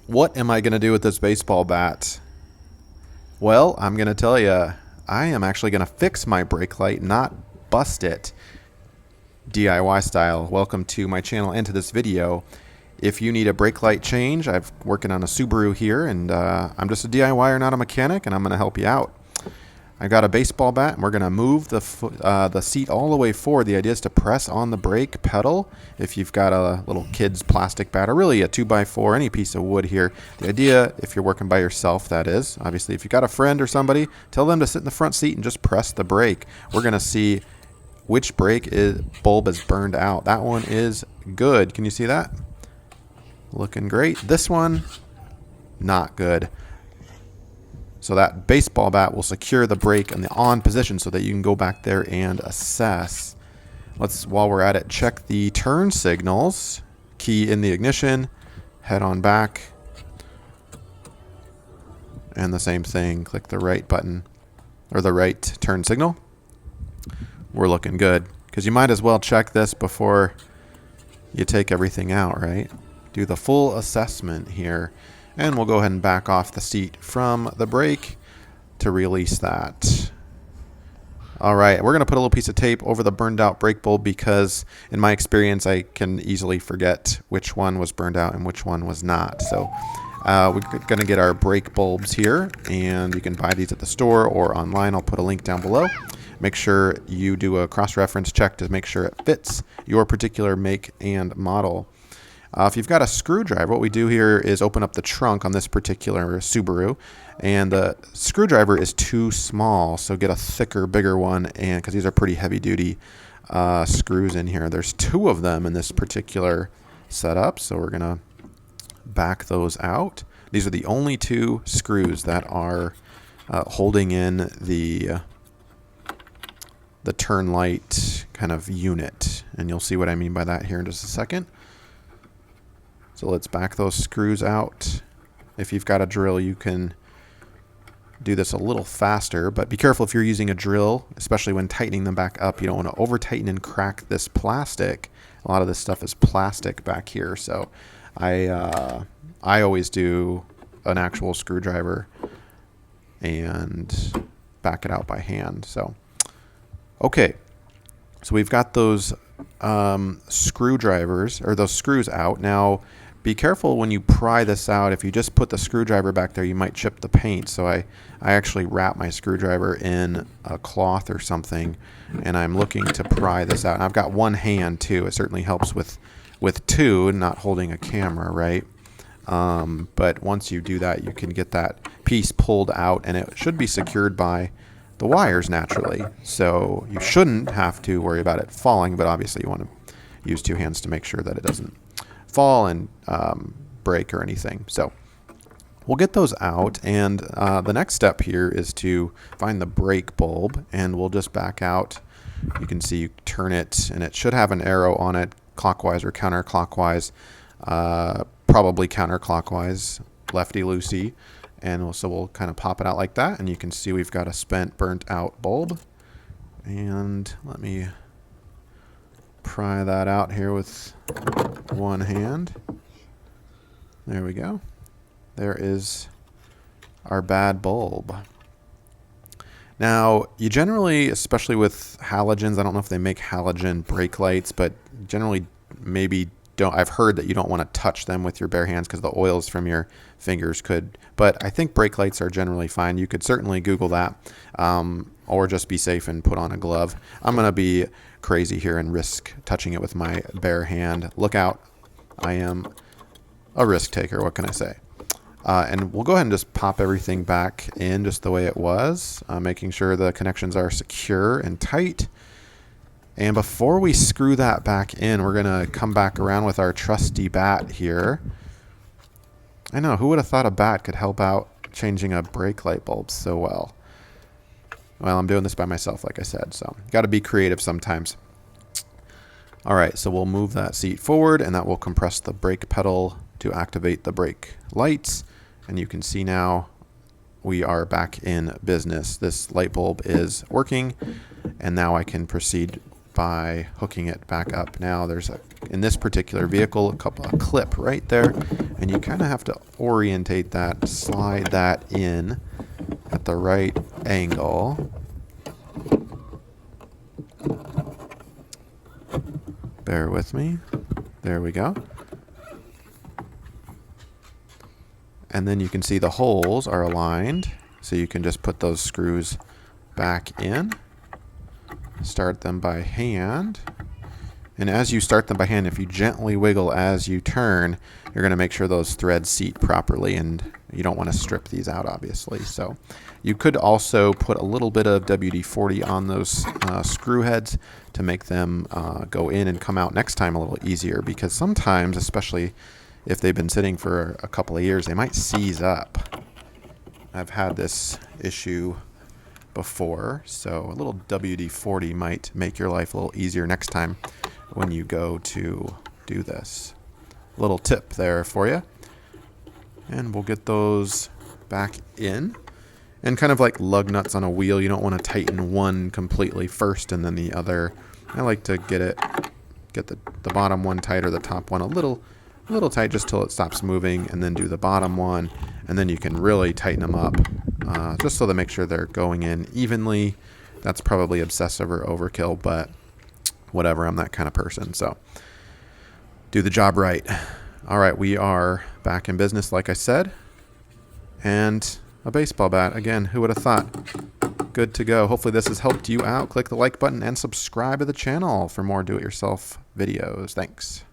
What am I going to do with this baseball bat? Well, I'm going to tell you, I am actually going to fix my brake light, not bust it. DIY style. Welcome to my channel and to this video. If you need a brake light change, I'm working on a Subaru here, and I'm just a DIYer, not a mechanic, and I'm going to help you out. I've got a baseball bat, and we're going to move the seat all the way forward. The idea is to press on the brake pedal. If you've got a little kid's plastic bat, or really a 2x4, any piece of wood here. The idea, if you're working by yourself, that is. Obviously, if you've got a friend or somebody, tell them to sit in the front seat and just press the brake. We're going to see which bulb is burned out. That one is good. Can you see that? Looking great. This one, not good. So that baseball bat will secure the brake in the on position so that you can go back there and assess. While we're at it, check the turn signals. Key in the ignition, head on back. And the same thing, click the right button, or the right turn signal. We're looking good, because you might as well check this before you take everything out, right? Do the full assessment here. And we'll go ahead and back off the seat from the brake to release that. All right, we're going to put a little piece of tape over the burned out brake bulb because, in my experience, I can easily forget which one was burned out and which one was not. So we're going to get our brake bulbs here, and you can buy these at the store or online. I'll put a link down below. Make sure you do a cross-reference check to make sure it fits your particular make and model. If you've got a screwdriver, what we do here is open up the trunk on this particular Subaru, and the screwdriver is too small, so get a thicker, bigger one, and because these are pretty heavy-duty screws in here. There's 2 of them in this particular setup, so we're going to back those out. These are the only 2 screws that are holding in the turn light kind of unit, and you'll see what I mean by that here in just a second. So let's back those screws out. If you've got a drill, you can do this a little faster, but be careful if you're using a drill, especially when tightening them back up. You don't want to over tighten and crack this plastic. A lot of this stuff is plastic back here, so I always do an actual screwdriver and back it out by hand. So okay, so we've got those screwdrivers, or those screws out. Now be careful when you pry this out. If you just put the screwdriver back there, you might chip the paint. So I actually wrap my screwdriver in a cloth or something, and I'm looking to pry this out. And I've got one hand too. It certainly helps with 2, not holding a camera, right? But once you do that, you can get that piece pulled out, and it should be secured by the wires naturally. So you shouldn't have to worry about it falling, but obviously you want to use 2 hands to make sure that it doesn't fall and break or anything. So we'll get those out, and the next step here is to find the brake bulb, and we'll just back out. You can see you turn it, and it should have an arrow on it, clockwise or counterclockwise, probably counterclockwise, lefty-loosey. And so we'll kind of pop it out like that, and you can see we've got a spent, burnt out bulb. And let me pry that out here with one hand. There we go. There is our bad bulb. Now, you generally, especially with halogens, I don't know if they make halogen brake lights, but generally maybe don't. I've heard that you don't want to touch them with your bare hands because the oils from your fingers could. But I think brake lights are generally fine. You could certainly Google that, or just be safe and put on a glove. I'm going to be crazy here and risk touching it with my bare hand. Look out. I am a risk taker. What can I say? And we'll go ahead and just pop everything back in just the way it was, making sure the connections are secure and tight. And before we screw that back in, we're going to come back around with our trusty bat here. I know, who would have thought a bat could help out changing a brake light bulb so well? Well, I'm doing this by myself, like I said, so got to be creative sometimes. All right, so we'll move that seat forward, and that will compress the brake pedal to activate the brake lights. And you can see now we are back in business. This light bulb is working, and now I can proceed by hooking it back up. Now there's in this particular vehicle a clip right there, and you kind of have to orientate that, slide that in at the right angle. Bear with me. There we go. And then you can see the holes are aligned, so you can just put those screws back in. Start them by hand. And as you start them by hand, if you gently wiggle as you turn, you're going to make sure those threads seat properly, and you don't want to strip these out, obviously. So you could also put a little bit of WD-40 on those screw heads to make them go in and come out next time a little easier, because sometimes, especially if they've been sitting for a couple of years, they might seize up. I've had this issue before, so a little WD-40 might make your life a little easier next time when you go to do this. Little tip there for you. And we'll get those back in. And kind of like lug nuts on a wheel, you don't want to tighten one completely first and then the other. I like to get the bottom one tight or the top one a little tight just till it stops moving, and then do the bottom one, and then you can really tighten them up just so to make sure they're going in evenly. That's probably obsessive or overkill, but whatever, I'm that kind of person, so do the job right. All right, we are back in business, like I said, and a baseball bat. Again, who would have thought? Good to go. Hopefully this has helped you out. Click the like button and subscribe to the channel for more do-it-yourself videos. Thanks.